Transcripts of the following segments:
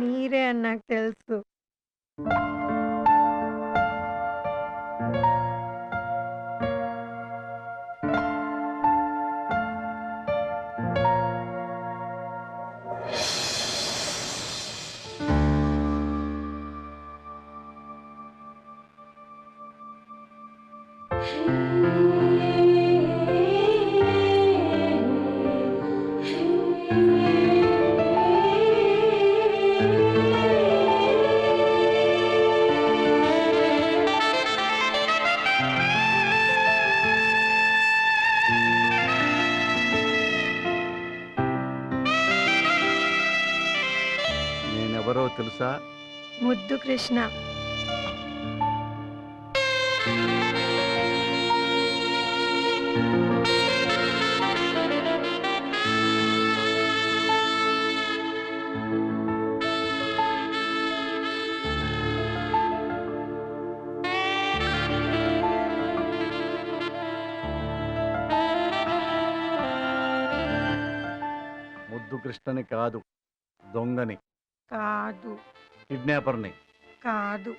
మీరే అని నాకు తెలుసు. నేనెవరో తెలుసా? ముద్దు కృష్ణ. ముద్దు కృష్ణని కాదు, దొంగని, కాదు. కిడ్నాపర్ని. కాదు.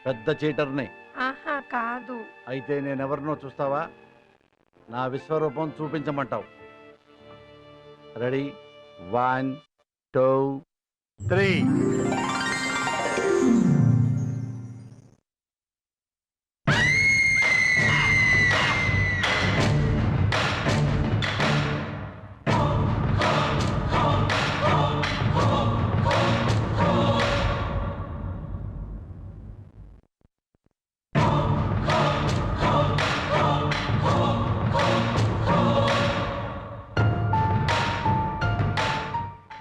పెద్ద చీటర్ని. ఆహా! కాదు. అయితే నేనెవరినో చూస్తావా? నా విశ్వరూపం చూపించమంటావు. రెడీ? 1 2 3.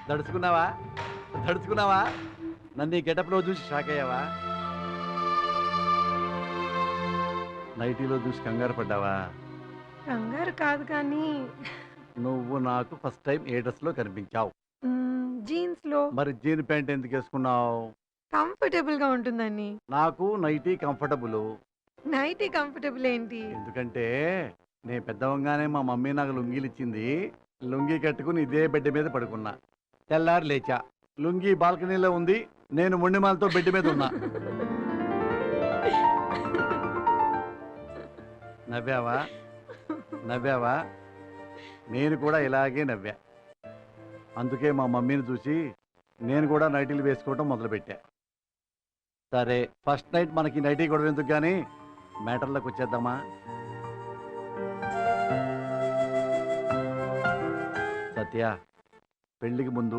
దడుచుకున్నావా? దడుచుకున్నావా? నన్ను ఈ గెటప్లో చూసి షాక్ అయ్యావా? నైటీలో చూసి కంగారు పడ్డావా? కంగారు కాదు కానీ నువ్వు నాకు ఫస్ట్ టైం ఏ డ్రెస్లో కనిపించావు? జీన్స్‌లో. మరి జీన్ ప్యాంట్ ఎందుకు వేసుకున్నావు? కంఫర్టబుల్‌గా ఉంటుందని. నాకు నైటీ కంఫర్టబుల్. నైటీ కంఫర్టబుల్ ఏంటి? ఎందుకంటే నేను పెద్దవంగానే మా మమ్మీ నాకు లుంగీలు ఇచ్చింది. లుంగీ కట్టుకుని ఇదే బెడ్ మీద పడుకున్నా. తెల్లారి లేచా, లుంగీ బాల్కనీలో ఉంది, నేను మొండిమాలతో బెడ్ మీద ఉన్నా. నవ్వావా? నవ్వావా? నేను కూడా ఇలాగే నవ్వా. అందుకే మా మమ్మీని చూసి నేను కూడా నైటీలు వేసుకోవటం మొదలుపెట్టా. సరే, ఫస్ట్ నైట్ మనకి నైటీ గొడవ ఎందుకు కానీ మ్యాటర్లోకి వచ్చేద్దామా? సత్య, పెళ్ళికి ముందు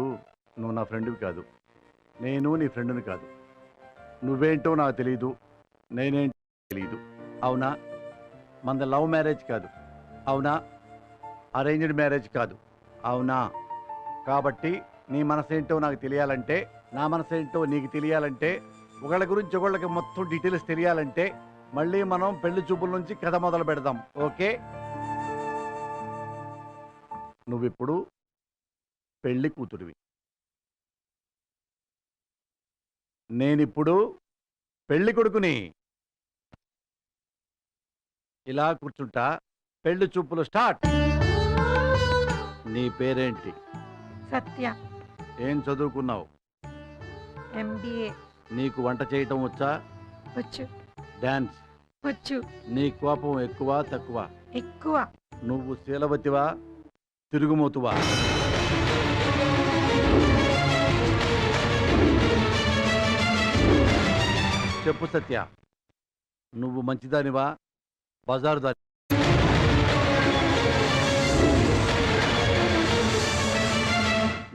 నువ్వు నా ఫ్రెండ్వి కాదు, నేను నీ ఫ్రెండ్ని కాదు. నువ్వేంటో నాకు తెలీదు, నేనేంటో తెలీదు. అవునా? మనది లవ్ మ్యారేజ్ కాదు. అవునా? అరేంజ్డ్ మ్యారేజ్ కాదు. అవునా? కాబట్టి నీ మనసేంటో నాకు తెలియాలంటే, నా మనసేంటో నీకు తెలియాలంటే, ఒకళ్ళ గురించి ఒకళ్ళకి మొత్తం డీటెయిల్స్ తెలియాలంటే మళ్ళీ మనం పెళ్లి చూపుల నుంచి కథ మొదలు పెడదాం. ఓకే? నువ్విప్పుడు పెళ్లి కూతురివి, నేనిప్పుడు పెళ్లి కొడుకుని. ఇలా కూర్చుంటా. పెళ్లి చూపులు స్టార్ట్. నీ పేరేంటి? సత్య. ఏం చదువుకున్నావు? MBA. నీకు వంట చేయటం వచ్చా? వచ్చు. డాన్స్ వచ్చు. నీ కోపం ఎక్కువ తక్కువ? ఎక్కువ. నువ్వు శీలవతివా తిరుగుమోతువా? చెప్పు సత్య, నువ్వు మంచిదానివా బజారు దాని?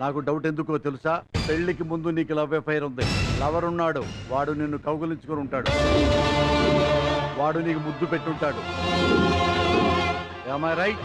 నాకు డౌట్ ఎందుకో తెలుసా? పెళ్లికి ముందు నీకు లవ్ అఫైర్ ఉంది. లవర్ ఉన్నాడు, వాడు నిన్ను కౌగులించుకొని ఉంటాడు, వాడు నీకు ముద్దు పెట్టుంటాడు. Am I right?